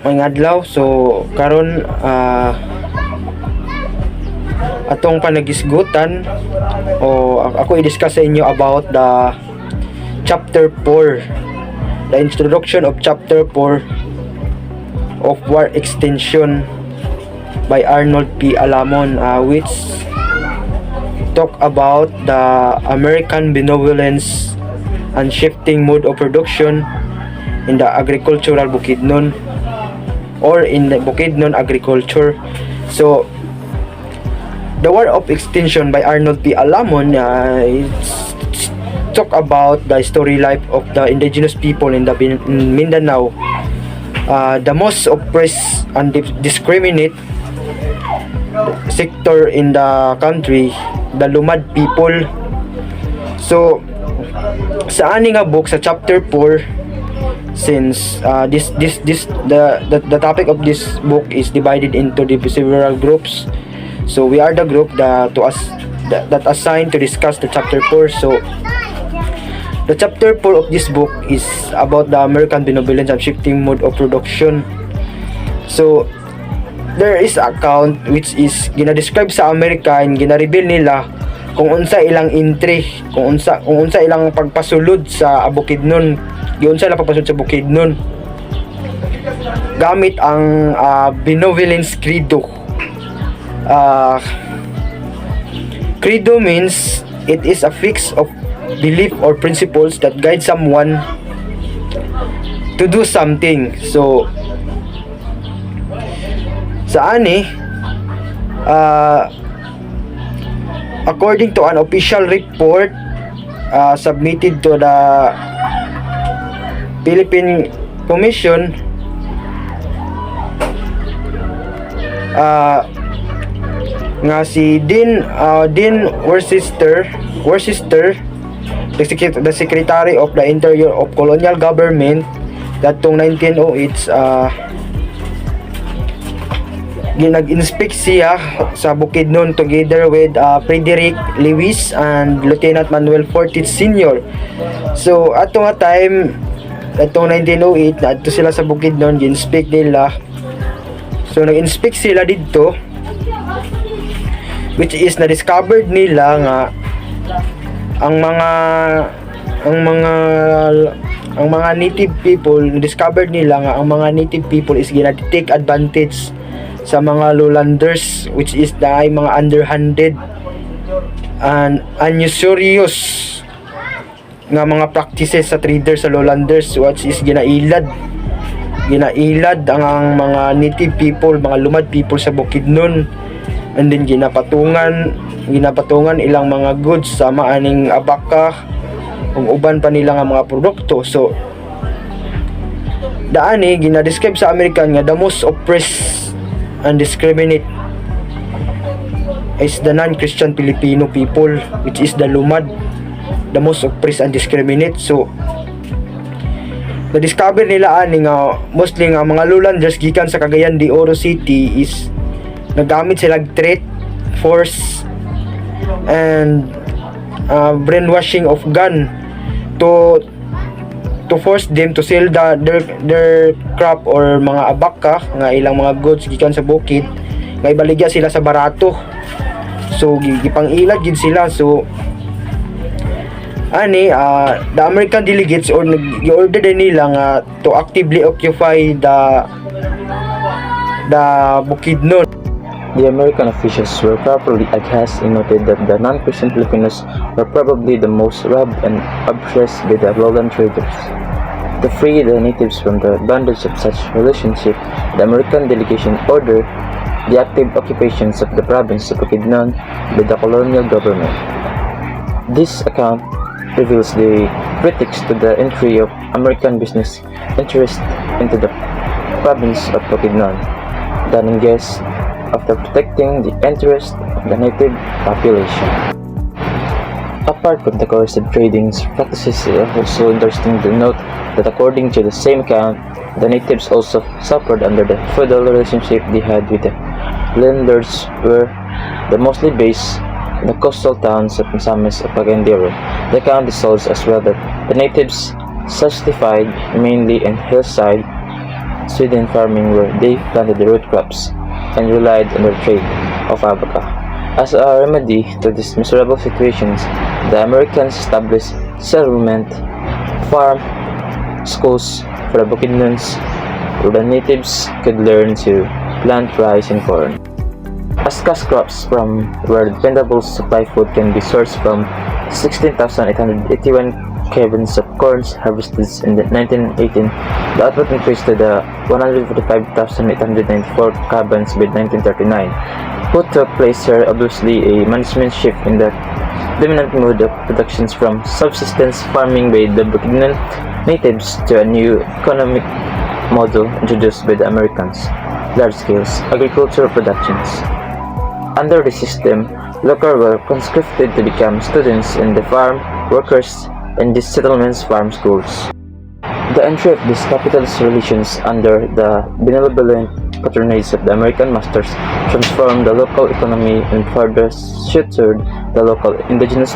May adlaw. So karon atong panagisgutan o ako i-discuss sa inyo about the chapter 4, the introduction of chapter 4 of War Extension by Arnold P. Alamon, which talk about the American benevolence and shifting mode of production in the agricultural Bukidnon or in the Bukidnon agriculture. So the War of Extinction by Arnold P. Alamon, it's talk about the story life of the indigenous people in the in Mindanao, the most oppressed and discriminate sector in the country, the Lumad people. So sa ani nga book sa chapter 4, since the topic of this book is divided into the several groups, so we are the group that assigned to discuss the chapter 4. So the chapter 4 of this book is about the American benevolence and shifting mode of production. So there is account which is gina-describe sa America and gina-reveal nila kung unsa ilang entry, kung unsa ilang pagpasulod sa Bukidnon, unsa ilang pagpasulod sa Bukidnon gamit ang benevolence credo. Credo means it is a fix of belief or principles that guide someone to do something. So sa ani, according to an official report submitted to the Philippine Commission, nga si Dean Worcester, the Secretary of the Interior of Colonial Government, datong 1908, ginag-inspect siya sa Bukidnon together with Frederick Lewis and Lieutenant Manuel Fortis Sr. So ato nga time, atong 1908, na ato sila sa Bukidnon, gi-inspect nila. So nag-inspect sila dito, which is na-discovered nila nga ang mga native people, na-discovered nila nga ang mga native people is gina-take advantage sa mga lowlanders, which is mga underhanded and unusurious nga mga practices sa traders sa lowlanders, which is ginailad ang mga native people, mga lumad people sa Bukidnon, and then ginapatungan ilang mga goods sa maaning abaka ug uban pa nila nga mga produkto. So daani gina-describe sa American nga the most oppressed and discriminate is the non-Christian Filipino people, which is the lumad, the most oppressed and discriminate. So na-discover nila ani nga mostly nga mga lowlanders gikan sa Cagayan de Oro City is nagamit sila threat, force, and brainwashing of gun to force them to sell their crop or mga abaka nga ilang mga goods gikan sa bukid nga ibaligya sila sa barato. So gipang-ilad gid sila. So ani the American delegates or nag-order din nila nga to actively occupy the Bukidnon. The American officials were properly aghast and noted that the non-Christian Filipinos were probably the most robbed and oppressed by the lowland traders. To free the natives from the bondage of such relationship, the American delegation ordered the active occupations of the province of Bukidnon by the colonial government. This account reveals the pretext to the entry of American business interests into the province of Bukidnon, done in guess after protecting the interest of the native population. Apart from the coercive trading practices, it is also interesting to note that according to the same account, the natives also suffered under the feudal relationship they had with the landlords, were the mostly based in the coastal towns of Misamis of Pagandiro. The account dissolves as well that the natives justified mainly in hillside Sweden farming where they planted the root crops and relied on the trade of alpaca. As a remedy to these miserable situations, the Americans established settlement farm schools for the Bukidnons where the natives could learn to plant rice and corn. As cash crops from where dependable supply food can be sourced from 16,881 cabins of corn harvested in 1918, the output increased to the 145,894 cabins by 1939. What took place here obviously a management shift in the dominant mode of productions from subsistence farming by the Bukidnon natives to a new economic model introduced by the Americans, large-scale agricultural productions. Under the system, locals were conscripted to become students in the farm workers in these settlements farm schools. The entry of these capitalist relations under the benevolent patronage of the American masters transformed the local economy and further sutured the local indigenous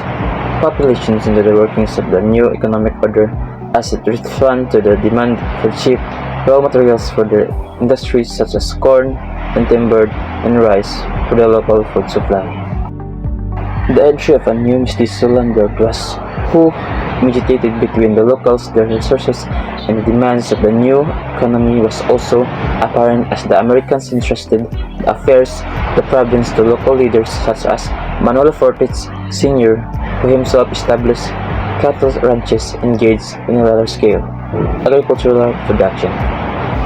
populations into the workings of the new economic order as it responded to the demand for cheap raw materials for the industries such as corn and timber and rice for the local food supply. The entry of a new mestizo landlord was who mediated between the locals, their resources, and the demands of the new economy was also apparent as the Americans entrusted the affairs of the province to local leaders such as Manuel Fortich Sr., who himself established cattle ranches engaged in a large-scale agricultural production,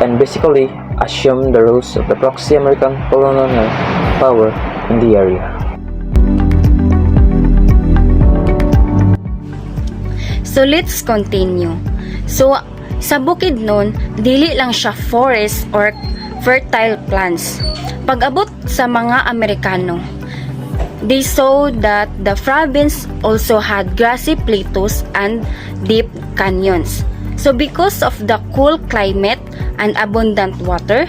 and basically assumed the roles of the proxy American colonial power in the area. So let's continue. So sa Bukidnon, dili lang siya forest or fertile plants. Pag-abot sa mga Amerikano, they saw that the province also had grassy plateaus and deep canyons. So because of the cool climate and abundant water,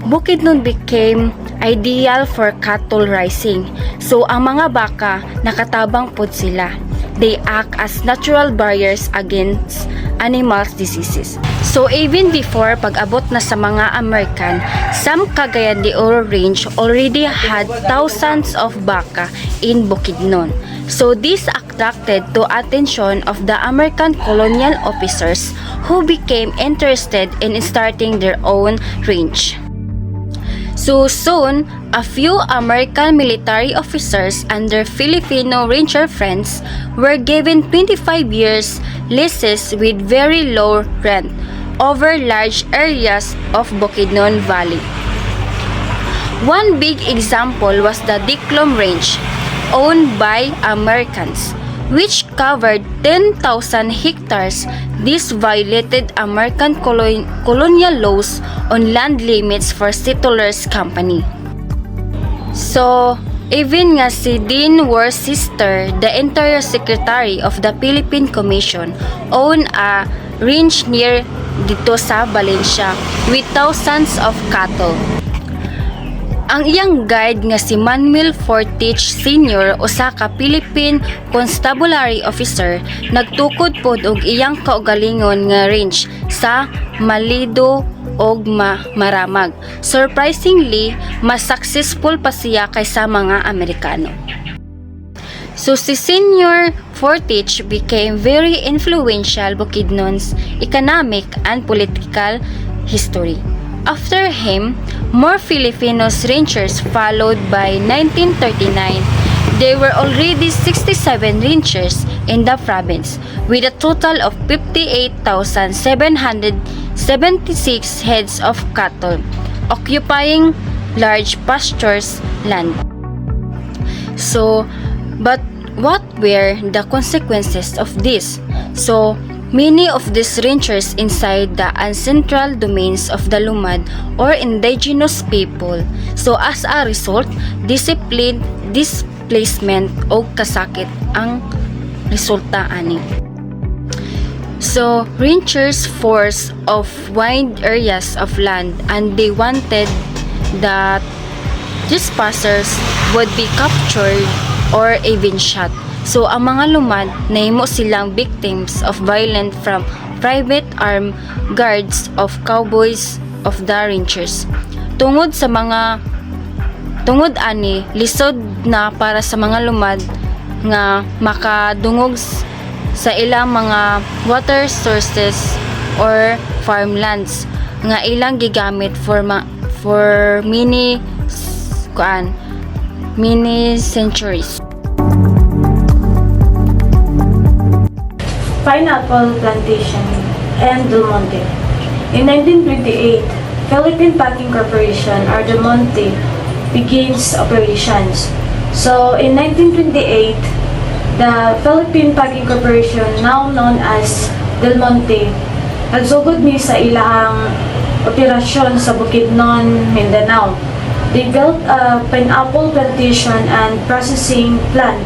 Bukidnon became ideal for cattle raising. So ang mga baka nakatabang pod sila. They act as natural barriers against animals' diseases. So even before pag-abot na sa mga American, some Cagayan de Oro range already had thousands of baka in Bukidnon. So this attracted to attention of the American colonial officers who became interested in starting their own range. So soon, a few American military officers and their Filipino ranger friends were given 25 years leases with very low rent over large areas of Bukidnon Valley. One big example was the Diclom Range, owned by Americans, which covered 10,000 hectares. This violated American colonial laws on land limits for settlers' company. So, even nga si Dean War's sister, the Interior Secretary of the Philippine Commission, owned a range near dito sa Valencia with thousands of cattle. Ang iyang guide nga si Manuel Fortich Sr. usa ka Philippine Constabulary Officer, nagtukod pod og iyang kaugalingon nga range sa Malido og Maramag. Surprisingly, mas successful pa siya kaysa mga Amerikano. So si Senior Fortich became very influential Bukidnon's economic and political history. After him, more Filipinos rangers followed. By 1939, there were already 67 rangers in the province, with a total of 58,776 heads of cattle, occupying large pastures land. So, but what were the consequences of this? So, many of these rangers inside the ancestral domains of the Lumad or indigenous people. So as a result, displacement o kasakit ang resulta ani. So rangers forced of wide areas of land, and they wanted that trespassers would be captured or even shot. So, ang mga Lumad, nahimo silang victims of violence from private armed guards of cowboys of the ranchers. Tungod ani lisod na para sa mga lumad nga makadungog sa ilang mga water sources or farmlands nga ilang gigamit for many centuries. Pineapple plantation and Del Monte. In 1928, Philippine Packing Corporation or Del Monte begins operations. So in 1928, the Philippine Packing Corporation, now known as Del Monte, nagsugod ni sa ilang operasyon sa Bukidnon, Mindanao. They built a pineapple plantation and processing plant,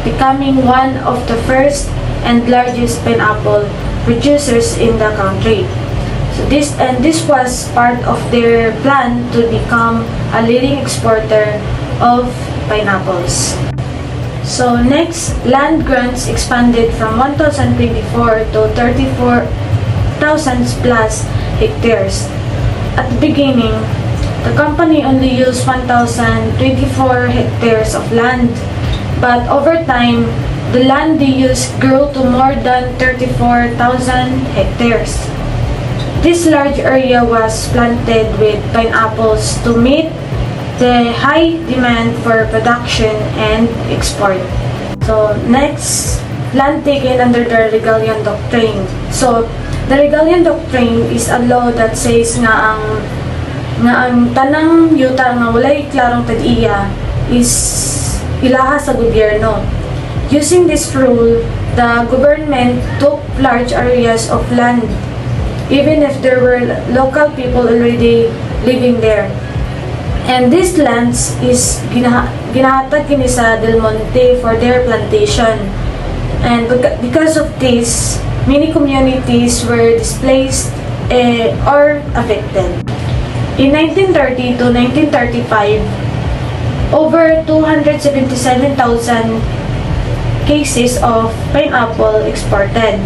becoming one of the first and largest pineapple producers in the country. So this was part of their plan to become a leading exporter of pineapples. So next, land grants expanded from 1,024 to 34,000 plus hectares. At the beginning, the company only used 1,024 hectares of land, but over time, the land they used grew to more than 34,000 hectares. This large area was planted with pineapples to meet the high demand for production and export. So next, land taken under the Regalian Doctrine. So the Regalian Doctrine is a law that says nga ang tanang yuta nga walay klarong tag-iya is ilaha sa gobyerno. Using this rule, the government took large areas of land even if there were local people already living there. And these lands is ginahatag kini sa Del Monte for their plantation. And because of this, many communities were displaced or affected. In 1930 to 1935, over 277,000 cases of pineapple exported.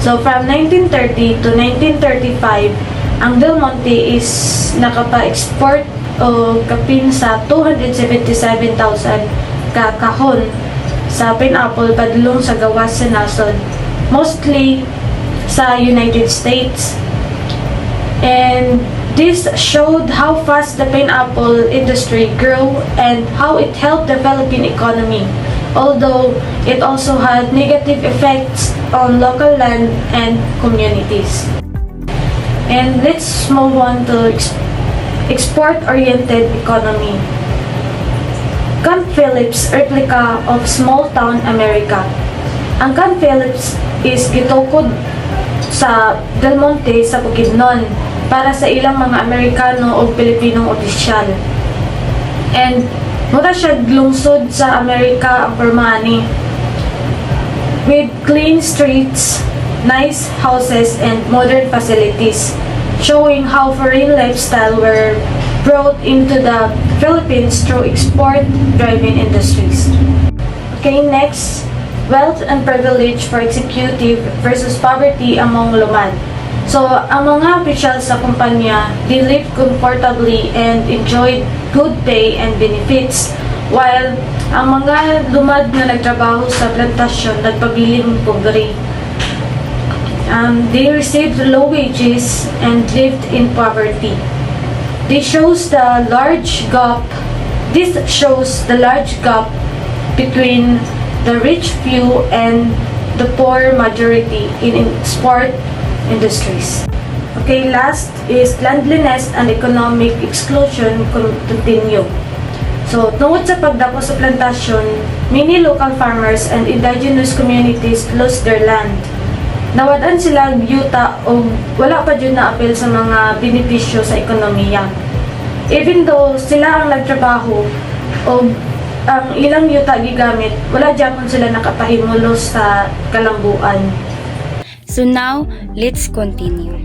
So from 1930 to 1935, ang Del Monte is nakapa-export o kapin sa 277,000 kahon sa pineapple padulong sa gawas sa nasod, mostly sa United States. And this showed how fast the pineapple industry grew and how it helped the Philippine economy, although it also had negative effects on local land and communities. And let's move on to export-oriented economy. Camp Phillips replica of small town America. Ang Camp Phillips is gitukod sa Del Monte sa Bukidnon para sa ilang mga Amerikano o Pilipinong opisyal. And mura siya lungsod sa Amerika ang permani, with clean streets, nice houses, and modern facilities, showing how foreign lifestyle were brought into the Philippines through export-driven industries. Okay, next, wealth and privilege for executive versus poverty among lumad. So, ang mga officials sa kumpanya, they lived comfortably and enjoyed good pay and benefits, while ang mga lumad na nagtrabaho sa plantasyon nagpabiling pobre. They received low wages and lived in poverty. This shows the large gap between the rich few and the poor majority in export industries. Okay, last is landliness and economic exclusion continue. So, tungod sa pagdako sa plantasyon, many local farmers and indigenous communities lost their land. Nawadan sila yuta o wala pa dyan na apel sa mga benepisyo sa ekonomiya. Even though sila ang nagtrabaho o ang ilang yuta gigamit, wala dyan sila nakapahimulo sa kalambuan. So now, let's continue.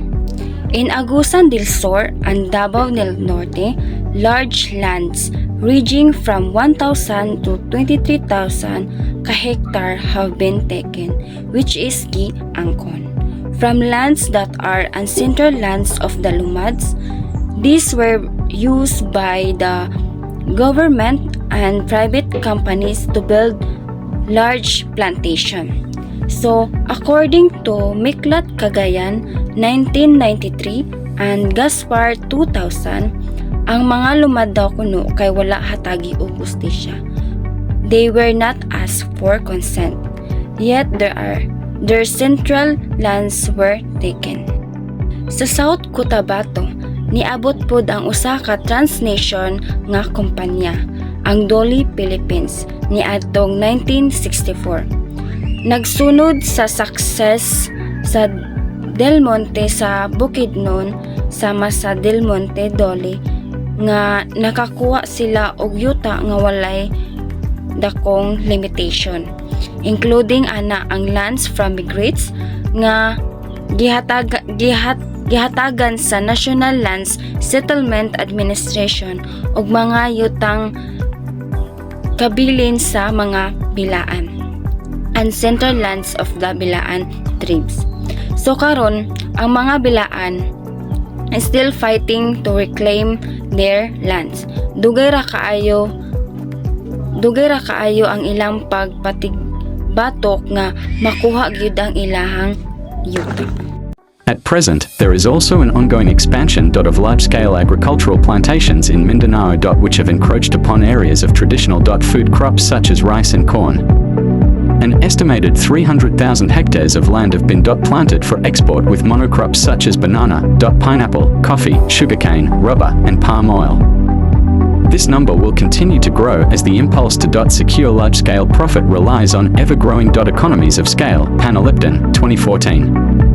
In Agusan del Sur and Davao del Norte, large lands ranging from 1,000 to 23,000 ka-hectare have been taken, which is giangkon. From lands that are ancestral lands of the Lumads, These were used by the government and private companies to build large plantation. So, according to Miklat Cagayan 1993 and Gaspar 2000, ang mga lumad daw kuno kay wala hatagi og hustisya. They were not asked for consent, yet their central lands were taken. Sa South Cotabato, niabot pod ang usa ka transnation nga kumpanya, ang Dolly Philippines, niadtong 1964. Nagsunod sa success sa Del Monte sa Bukidnon sama sa Del Monte Dolly nga nakakuha sila og yuta nga walay dakong limitation, including ana ang lands from migrants nga gihatagan sa National Lands Settlement Administration ug mga yutang kabilin sa mga bilaan and central lands of the Bilaan tribes. So karon ang mga bilaan is still fighting to reclaim their lands. Dugay ra kaayo ang ilang pagpatigbatok nga makuha gyud ang ilahang yuta. At present, there is also an ongoing expansion of large-scale agricultural plantations in Mindanao which have encroached upon areas of traditional food crops such as rice and corn. An estimated 300,000 hectares of land have been planted for export with monocrops such as banana, pineapple, coffee, sugarcane, rubber, and palm oil. This number will continue to grow as the impulse to secure large-scale profit relies on ever-growing economies of scale. Panalipton, 2014.